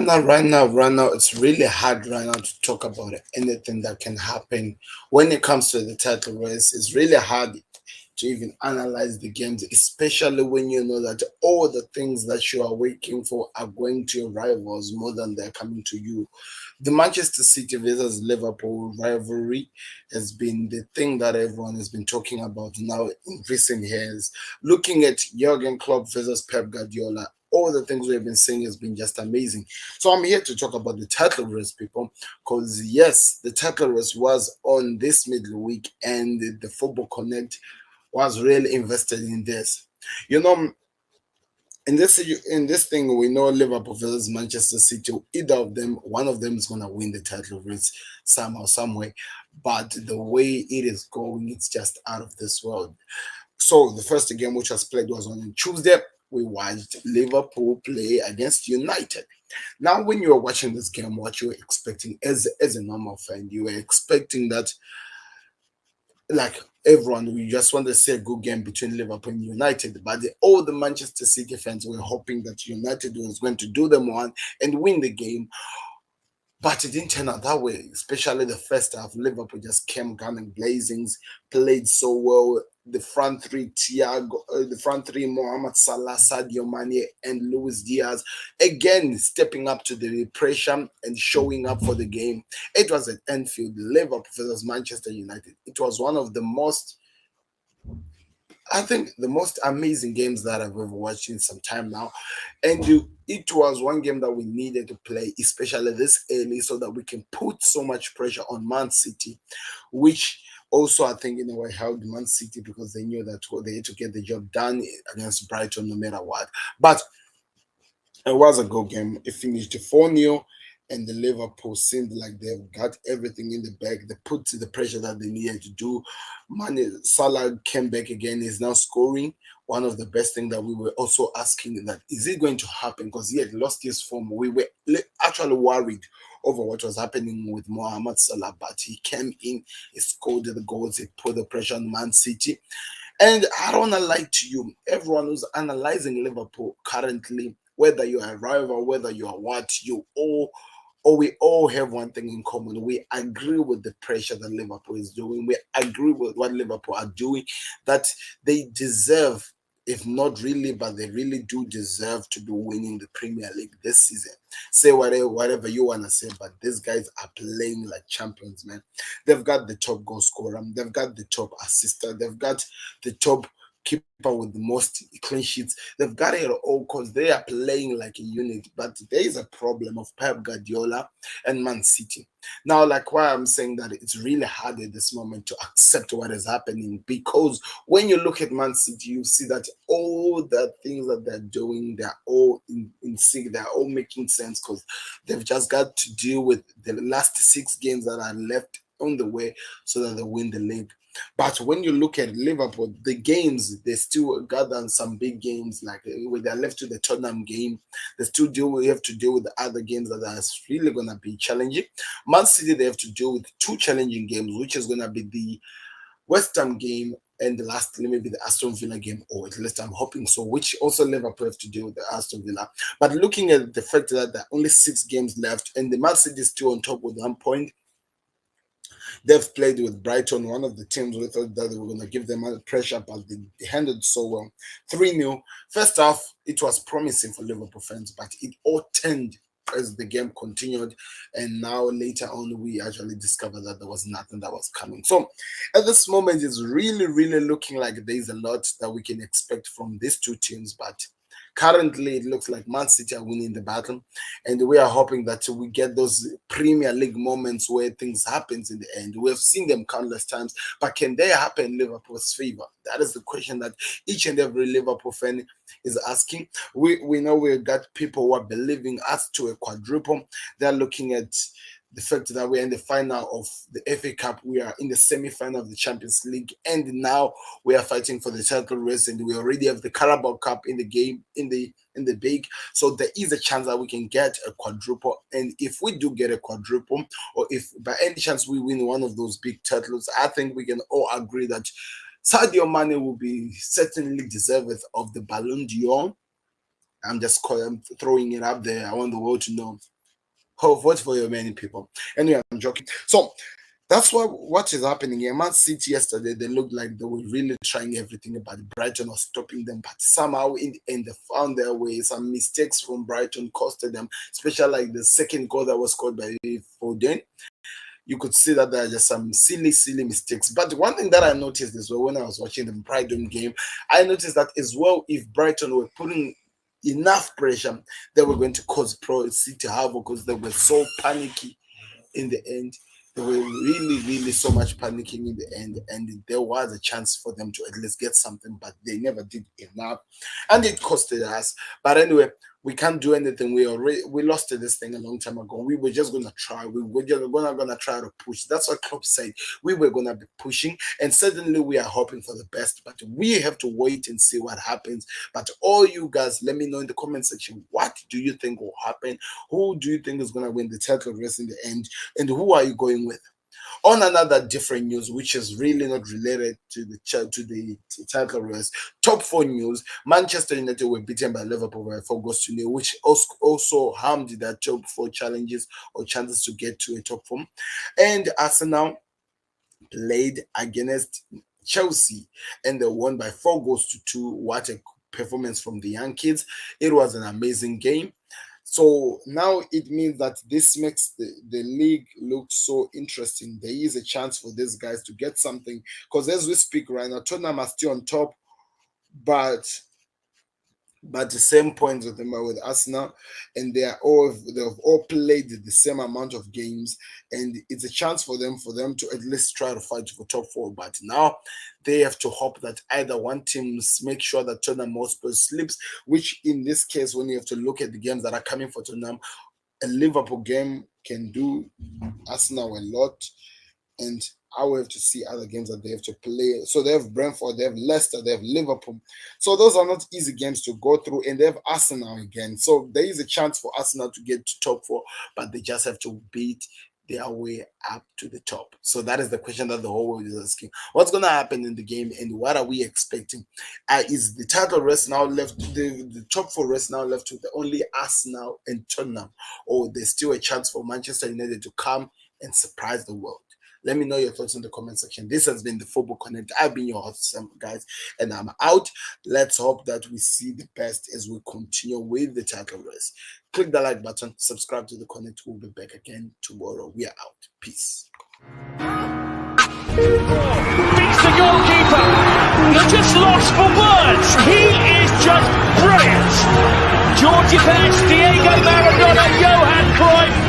Right now, it's really hard right now to talk about anything that can happen when it comes to the title race. It's really hard to even analyze the games, especially when you know that all the things that you are waiting for are going to your rivals more than they're coming to you. The Manchester City versus Liverpool rivalry has been the thing that everyone has been talking about now in recent years. Looking at Jurgen Klopp versus Pep Guardiola, all the things we've been saying has been just amazing. So I'm here to talk about the title race, people, because yes, the title race was on this middle week, and the Football Connect was really invested in this. You know, in this thing, we know Liverpool versus Manchester City. Either of them, one of them is gonna win the title race somehow, some way. But the way it is going, it's just out of this world. So the first game which was played was on Tuesday. We watched Liverpool play against United. Now, when you were watching this game, what you were expecting as a normal fan, you were expecting that, like everyone, we just want to see a good game between Liverpool and United. But all the Manchester City fans were hoping that United was going to do them one and win the game, but it didn't turn out that way, especially the first half. Liverpool just came gunning blazings, played so well. The front three, the front three, Mohamed Salah, Sadio Mane, and Luis Diaz, again stepping up to the pressure and showing up for the game. It was at Anfield, Liverpool versus Manchester United. It was one of the most, I think, the most amazing games that I've ever watched in some time now. And it was one game that we needed to play, especially this early, so that we can put so much pressure on Man City, which also I think in a way helped Man City because they knew that they had to get the job done against Brighton no matter what. But it was a good game. It finished 4-0, and the Liverpool seemed like they've got everything in the bag. They put the pressure that they needed to do. Mane Salah came back again. He's now scoring. One of the best things that we were also asking that is it going to happen because he had lost his form. We were actually worried over what was happening with Mohamed Salah, but he came in, he scored the goals, he put the pressure on Man City. And I don't wanna lie to you, everyone who's analyzing Liverpool currently, whether you're a rival, whether you are what, you all or we all have one thing in common. We agree with the pressure that Liverpool is doing. We agree with what Liverpool are doing, that they deserve, if not really, but they really do deserve to be winning the Premier League this season. Say whatever you want to say, but these guys are playing like champions, man. They've got the top goal scorer, they've got the top assister, they've got the top keeper with the most clean sheets. They've got it all because they are playing like a unit. But there is a problem of Pep Guardiola and Man City. Now, like why I'm saying that it's really hard at this moment to accept what is happening because when you look at Man City, you see that all the things that they're doing, they're all in sync, they're all making sense because they've just got to deal with the last 6 games that are left on the way so that they win the league. But when you look at Liverpool, the games they still got on some big games like when they're left to the Tottenham game, they still deal. We have to deal with the other games that are really gonna be challenging. Man City they have to deal with 2 challenging games, which is gonna be the West Ham game and the lastly maybe the Aston Villa game, or at least I'm hoping so, which also Liverpool have to deal with the Aston Villa. But looking at the fact that there are only 6 games left and the Man City is still on top with 1 point, they've played with Brighton, one of the teams we thought that they were going to give them a pressure, but they handled so well. 3-0. First half, it was promising for Liverpool fans, but it all turned as the game continued. And now, later on, we actually discovered that there was nothing that was coming. So, at this moment, it's really, really looking like there's a lot that we can expect from these 2 teams, but currently, it looks like Man City are winning the battle, and we are hoping that we get those Premier League moments where things happens in the end. We have seen them countless times, but can they happen in Liverpool's favor? That is the question that each and every Liverpool fan is asking. We know we've got people who are believing us to a quadruple. They're looking at the fact that we're in the final of the FA Cup, we are in the semi-final of the Champions League, and now we are fighting for the title race, and we already have the Carabao Cup in the game in the big. So there is a chance that we can get a quadruple, and if we do get a quadruple, or if by any chance we win one of those big titles, I think we can all agree that Sadio Mane will be certainly deserved of the Ballon d'Or. I'm just throwing it up there. I want the world to know. Oh, vote for your many people. Anyway, I'm joking. So that's what is happening here. Man City yesterday, they looked like they were really trying everything, but Brighton was stopping them. But somehow in the end, they found their way. Some mistakes from Brighton costed them, especially like the second goal that was scored by Foden. You could see that there are just some silly mistakes. But one thing that I noticed as well when I was watching the Brighton game, I noticed that as well, if Brighton were putting enough pressure, they were going to cause Pro City havoc because they were so panicky in the end. They were really so much panicking in the end, and there was a chance for them to at least get something, but they never did enough, and it costed us. But anyway, we can't do anything. We lost this thing a long time ago. We were just gonna try. We were just gonna try to push. That's what Klopp said. We were gonna be pushing, and suddenly we are hoping for the best. But we have to wait and see what happens. But all you guys, let me know in the comment section, what do you think will happen? Who do you think is gonna win the title race in the end? And who are you going with? On another different news, which is really not related to the title race, top 4 news: Manchester United were beaten by Liverpool by 4 goals to 0, which also harmed their top 4 challenges or chances to get to a top 4. And Arsenal played against Chelsea and they won by 4 goals to 2. What a performance from the young kids! It was an amazing game. So now it means that this makes the league look so interesting. There is a chance for these guys to get something, because as we speak right now, Tottenham are still on top, but the same points with them are with Arsenal, and they've all played the same amount of games, and it's a chance for them to at least try to fight for top 4. But now they have to hope that either one team make sure that Tottenham Hotspur slips, which in this case, when you have to look at the games that are coming for Tottenham, a Liverpool game can do Arsenal a lot, and I will have to see other games that they have to play. So they have Brentford, they have Leicester, they have Liverpool. So those are not easy games to go through, and they have Arsenal again. So there is a chance for Arsenal to get to top 4, but they just have to beat their way up to the top. So that is the question that the whole world is asking. What's going to happen in the game, and what are we expecting? Is the title race now left, the top 4 race now left with only Arsenal and Tottenham, or there's still a chance for Manchester United to come and surprise the world? Let me know your thoughts in the comment section. This has been the Football Connect. I've been your host, Sam, guys, and I'm out. Let's hope that we see the best as we continue with the title race. Click the like button, subscribe to the Connect. We'll be back again tomorrow. We are out. Peace. Beats the goalkeeper. He's just lost for words. He is just brilliant. Georgie Best, Diego Maradona, Johan Cruyff.